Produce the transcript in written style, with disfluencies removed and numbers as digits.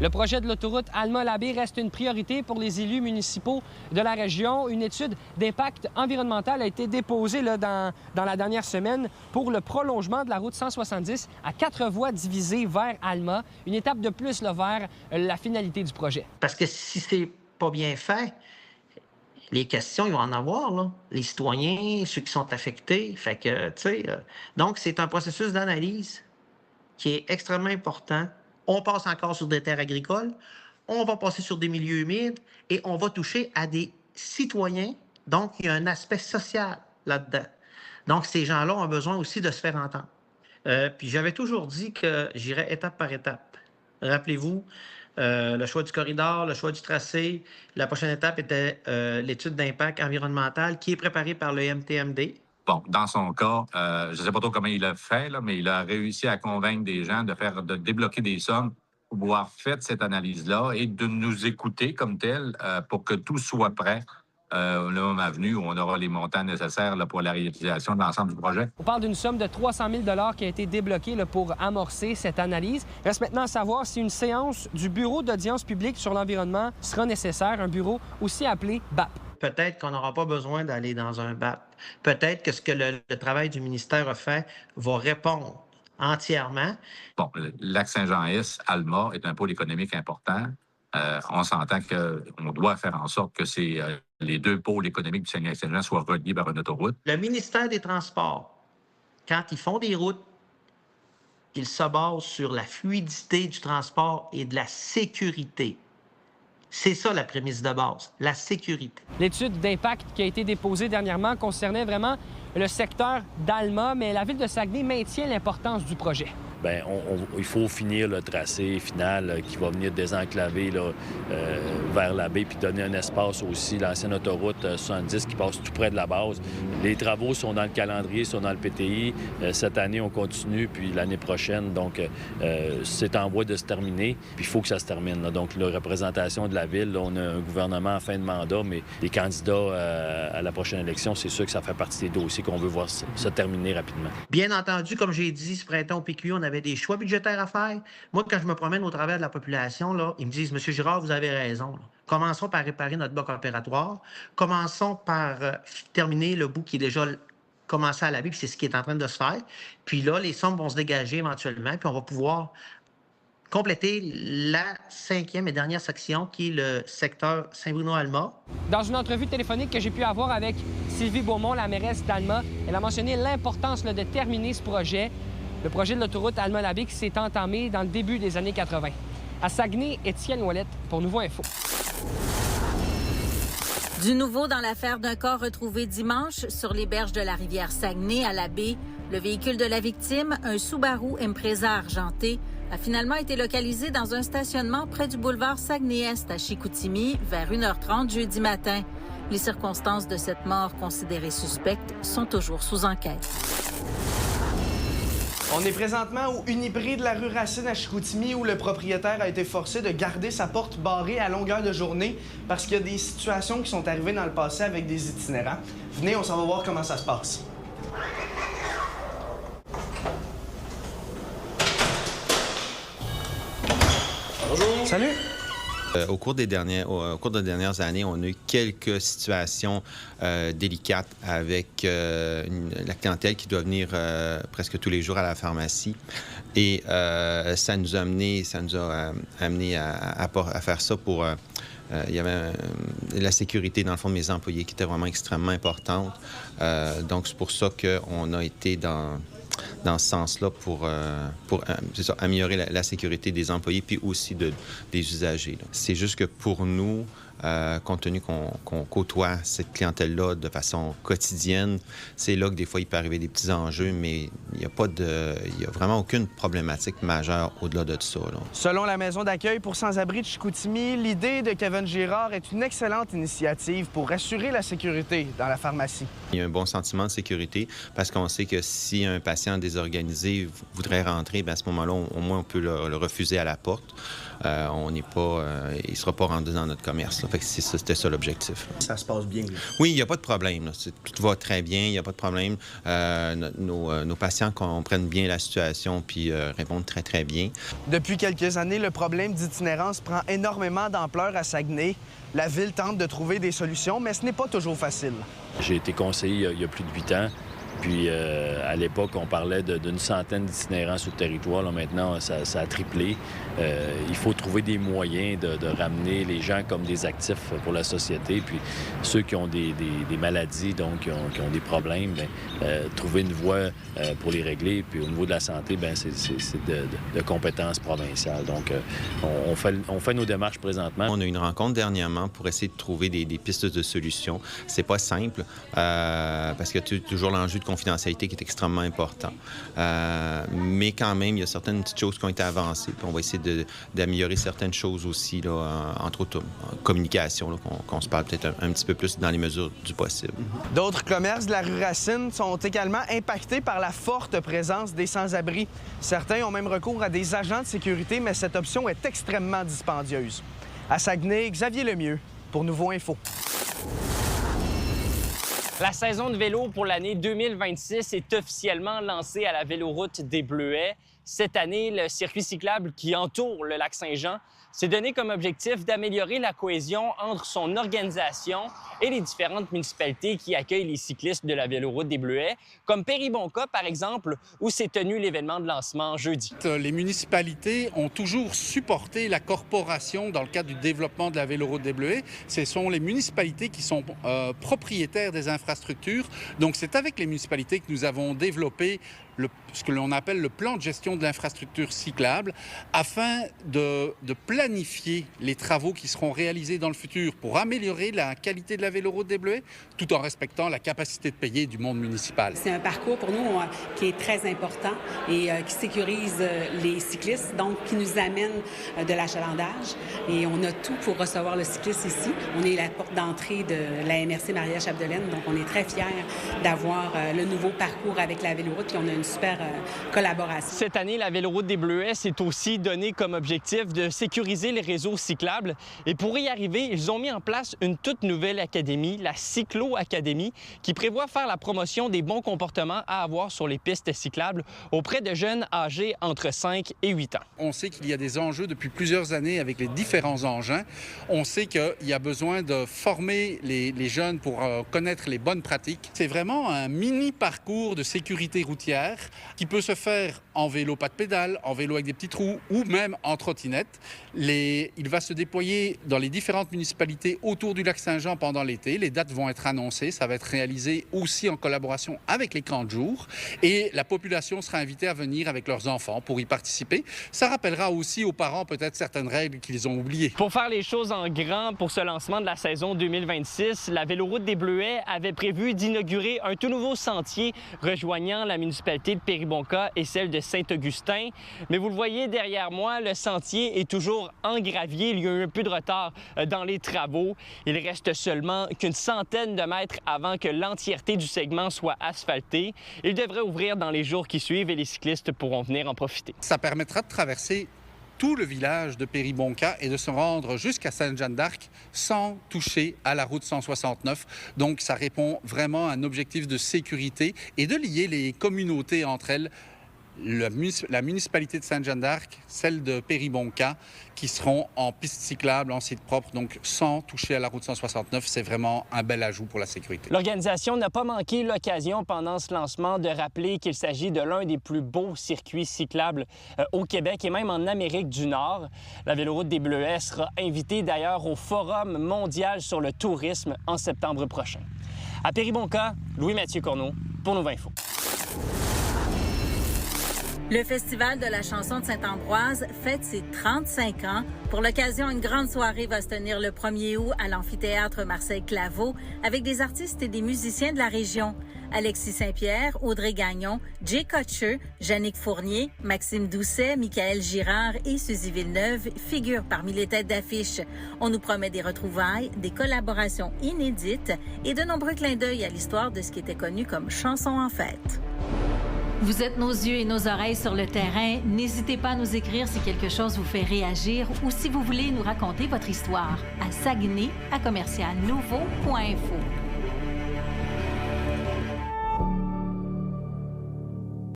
Le projet de l'autoroute Alma-Labbé reste une priorité pour les élus municipaux de la région. Une étude d'impact environnemental a été déposée dans la dernière semaine pour le prolongement de la route 170 à 4 voies divisées vers Alma. Une étape de plus vers la finalité du projet. Parce que si c'est pas bien fait, les questions, ils vont en avoir, là. Les citoyens, ceux qui sont affectés. Fait que, tu sais, donc, c'est un processus d'analyse qui est extrêmement important. On passe encore sur des terres agricoles, on va passer sur des milieux humides et on va toucher à des citoyens. Donc, il y a un aspect social là-dedans. Donc, ces gens-là ont besoin aussi de se faire entendre. Puis j'avais toujours dit que j'irais étape par étape. Rappelez-vous, le choix du corridor, le choix du tracé. La prochaine étape était l'étude d'impact environnemental qui est préparée par le MTMD. Bon, dans son cas, je ne sais pas trop comment il a fait, là, mais il a réussi à convaincre des gens de débloquer des sommes pour pouvoir faire cette analyse-là et de nous écouter comme tel pour que tout soit prêt le moment venu où on aura les montants nécessaires là, pour la réalisation de l'ensemble du projet. On parle d'une somme de 300 000 $ qui a été débloquée pour amorcer cette analyse. Il reste maintenant à savoir si une séance du Bureau d'audience publique sur l'environnement sera nécessaire, un bureau aussi appelé BAP. Peut-être qu'on n'aura pas besoin d'aller dans un BAP. Peut-être que ce que le travail du ministère a fait va répondre entièrement. Bon, le lac Saint-Jean-Est, Alma, est un pôle économique important. On s'entend qu'on doit faire en sorte que les deux pôles économiques du Saguenay-Lac-Saint-Jean soient reliés par une autoroute. Le ministère des Transports, quand ils font des routes, ils se basent sur la fluidité du transport et de la sécurité. C'est ça la prémisse de base, la sécurité. L'étude d'impact qui a été déposée dernièrement concernait vraiment le secteur d'Alma, mais la ville de Saguenay maintient l'importance du projet. Bien, il faut finir le tracé final qui va venir désenclaver vers la baie puis donner un espace aussi, l'ancienne autoroute 70 qui passe tout près de la base. Les travaux sont dans le calendrier, sont dans le PTI. Cette année, on continue, puis l'année prochaine, donc c'est en voie de se terminer, puis il faut que ça se termine. Là. Donc, la représentation de la ville, là, on a un gouvernement en fin de mandat, mais les candidats à la prochaine élection, c'est sûr que ça fait partie des dossiers qu'on veut voir se terminer rapidement. Bien entendu, comme j'ai dit, ce printemps au PQ, on avait des choix budgétaires à faire. Moi, quand je me promène au travers de la population, là, ils me disent « Monsieur Girard, vous avez raison. Là. Commençons par réparer notre bloc opératoire. Commençons par terminer le bout qui est déjà commencé à laver, puis c'est ce qui est en train de se faire. Puis là, les sommes vont se dégager éventuellement, puis on va pouvoir compléter la 5e et dernière section, qui est le secteur Saint-Bruno-Alma. Dans une entrevue téléphonique que j'ai pu avoir avec Sylvie Beaumont, la mairesse d'Alma, elle a mentionné l'importance de terminer ce projet. Le projet de l'autoroute Alma-Labbé qui s'est entamé dans le début des années 80. À Saguenay, Étienne Ouellette pour Nouveau Info. Du nouveau dans l'affaire d'un corps retrouvé dimanche sur les berges de la rivière Saguenay à Labbé. Le véhicule de la victime, un Subaru Impreza argenté, a finalement été localisé dans un stationnement près du boulevard Saguenay-Est à Chicoutimi vers 1h30 jeudi matin. Les circonstances de cette mort considérée suspecte sont toujours sous enquête. On est présentement au Uniprix de la rue Racine à Chicoutimi où le propriétaire a été forcé de garder sa porte barrée à longueur de journée parce qu'il y a des situations qui sont arrivées dans le passé avec des itinérants. Venez, on s'en va voir comment ça se passe. Bonjour. Salut. Au cours des dernières années, on a eu quelques situations délicates avec la clientèle qui doit venir presque tous les jours à la pharmacie. Et ça nous a amené à faire ça pour... il y avait la sécurité, dans le fond, de mes employés qui était vraiment extrêmement importante. Donc, c'est pour ça qu'on a été dans ce sens-là pour améliorer la sécurité des employés puis aussi des usagers. C'est juste que pour nous, compte tenu qu'on côtoie cette clientèle-là de façon quotidienne, c'est là que des fois, il peut arriver des petits enjeux, mais il n'y a vraiment aucune problématique majeure au-delà de ça. Là. Selon la maison d'accueil pour sans-abri de Chicoutimi, l'idée de Kevin Girard est une excellente initiative pour assurer la sécurité dans la pharmacie. Il y a un bon sentiment de sécurité parce qu'on sait que si un patient désorganisé voudrait rentrer, bien à ce moment-là, au moins, on peut le refuser à la porte. on n'est pas, il ne sera pas rendu dans notre commerce. Là. Fait que c'était ça l'objectif. Ça se passe bien. Oui, il n'y a pas de problème. Là. Tout va très bien, il n'y a pas de problème. Nos patients comprennent bien la situation puis répondent très, très bien. Depuis quelques années, le problème d'itinérance prend énormément d'ampleur à Saguenay. La ville tente de trouver des solutions, mais ce n'est pas toujours facile. J'ai été conseiller il y a plus de 8 ans. Puis, à l'époque, on parlait d'une centaine d'itinérants sur le territoire. Là, maintenant, ça a triplé. Il faut trouver des moyens de ramener les gens comme des actifs pour la société. Puis, ceux qui ont des maladies, donc qui ont des problèmes, bien, trouver une voie pour les régler. Puis, au niveau de la santé, bien, c'est de compétences provinciales. Donc, on fait nos démarches présentement. On a eu une rencontre dernièrement pour essayer de trouver des pistes de solutions. C'est pas simple parce qu'il y a toujours l'enjeu de confidentialité qui est extrêmement important. Mais quand même, il y a certaines petites choses qui ont été avancées. Puis on va essayer d'améliorer certaines choses aussi, là, entre autres en communication, là, qu'on se parle peut-être un petit peu plus dans les mesures du possible. D'autres commerces de la rue Racine sont également impactés par la forte présence des sans-abri. Certains ont même recours à des agents de sécurité, mais cette option est extrêmement dispendieuse. À Saguenay, Xavier Lemieux pour Nouveau Info. La saison de vélo pour l'année 2026 est officiellement lancée à la Véloroute des Bleuets. Cette année, le circuit cyclable qui entoure le lac Saint-Jean s'est donné comme objectif d'améliorer la cohésion entre son organisation et les différentes municipalités qui accueillent les cyclistes de la Véloroute des Bleuets, comme Péribonka, par exemple, où s'est tenu l'événement de lancement jeudi. Les municipalités ont toujours supporté la corporation dans le cadre du développement de la Véloroute des Bleuets. Ce sont les municipalités qui sont propriétaires des infrastructures. Donc, c'est avec les municipalités que nous avons développé ce que l'on appelle le plan de gestion de l'infrastructure cyclable, afin de planifier les travaux qui seront réalisés dans le futur pour améliorer la qualité de la Véloroute des Bleuets, tout en respectant la capacité de payer du monde municipal. C'est un parcours pour nous qui est très important et qui sécurise les cyclistes, donc qui nous amène de l'achalandage. Et on a tout pour recevoir le cycliste ici. On est la porte d'entrée de la MRC Maria-Chapdelaine, donc on est très fiers d'avoir le nouveau parcours avec la Véloroute, puis on a une super collaboration. Cette année, la Véloroute des Bleuets s'est aussi donné comme objectif de sécuriser les réseaux cyclables. Et pour y arriver, ils ont mis en place une toute nouvelle académie, la Cyclo-Académie, qui prévoit faire la promotion des bons comportements à avoir sur les pistes cyclables auprès de jeunes âgés entre 5 et 8 ans. On sait qu'il y a des enjeux depuis plusieurs années avec les différents engins. On sait qu'il y a besoin de former les jeunes pour connaître les bonnes pratiques. C'est vraiment un mini-parcours de sécurité routière qui peut se faire en vélo pas de pédale, en vélo avec des petits trous ou même en trottinette. Il va se déployer dans les différentes municipalités autour du lac Saint-Jean pendant l'été. Les dates vont être annoncées. Ça va être réalisé aussi en collaboration avec les camps de jour. Et la population sera invitée à venir avec leurs enfants pour y participer. Ça rappellera aussi aux parents peut-être certaines règles qu'ils ont oubliées. Pour faire les choses en grand pour ce lancement de la saison 2026, la Véloroute des Bleuets avait prévu d'inaugurer un tout nouveau sentier rejoignant la municipalité de Péribonka et celle de Saint-Augustin. Mais vous le voyez derrière moi, le sentier est toujours en gravier. Il y a eu un peu de retard dans les travaux. Il reste seulement qu'une centaine de mètres avant que l'entièreté du segment soit asphaltée. Il devrait ouvrir dans les jours qui suivent et les cyclistes pourront venir en profiter. Ça permettra de traverser tout le village de Péribonka et de se rendre jusqu'à Sainte-Jeanne-d'Arc sans toucher à la route 169. Donc, ça répond vraiment à un objectif de sécurité et de lier les communautés entre elles. La municipalité de Sainte-Jeanne-d'Arc, celle de Péribonka, qui seront en piste cyclable, en site propre, donc sans toucher à la route 169. C'est vraiment un bel ajout pour la sécurité. L'organisation n'a pas manqué l'occasion pendant ce lancement de rappeler qu'il s'agit de l'un des plus beaux circuits cyclables au Québec et même en Amérique du Nord. La Véloroute des Bleuets sera invitée d'ailleurs au Forum mondial sur le tourisme en septembre prochain. À Péribonka, Louis-Mathieu Corneau pour Nouveau Info. Le Festival de la chanson de Saint-Ambroise fête ses 35 ans. Pour l'occasion, une grande soirée va se tenir le 1er août à l'amphithéâtre Marcel-Claveau avec des artistes et des musiciens de la région. Alexis Saint-Pierre, Audrey Gagnon, Jay Kotcher, Jannick Fournier, Maxime Doucet, Michaël Girard et Suzy Villeneuve figurent parmi les têtes d'affiche. On nous promet des retrouvailles, des collaborations inédites et de nombreux clins d'œil à l'histoire de ce qui était connu comme chanson en fête. Vous êtes nos yeux et nos oreilles sur le terrain. N'hésitez pas à nous écrire si quelque chose vous fait réagir ou si vous voulez nous raconter votre histoire à Saguenay@commercialnouveau.info.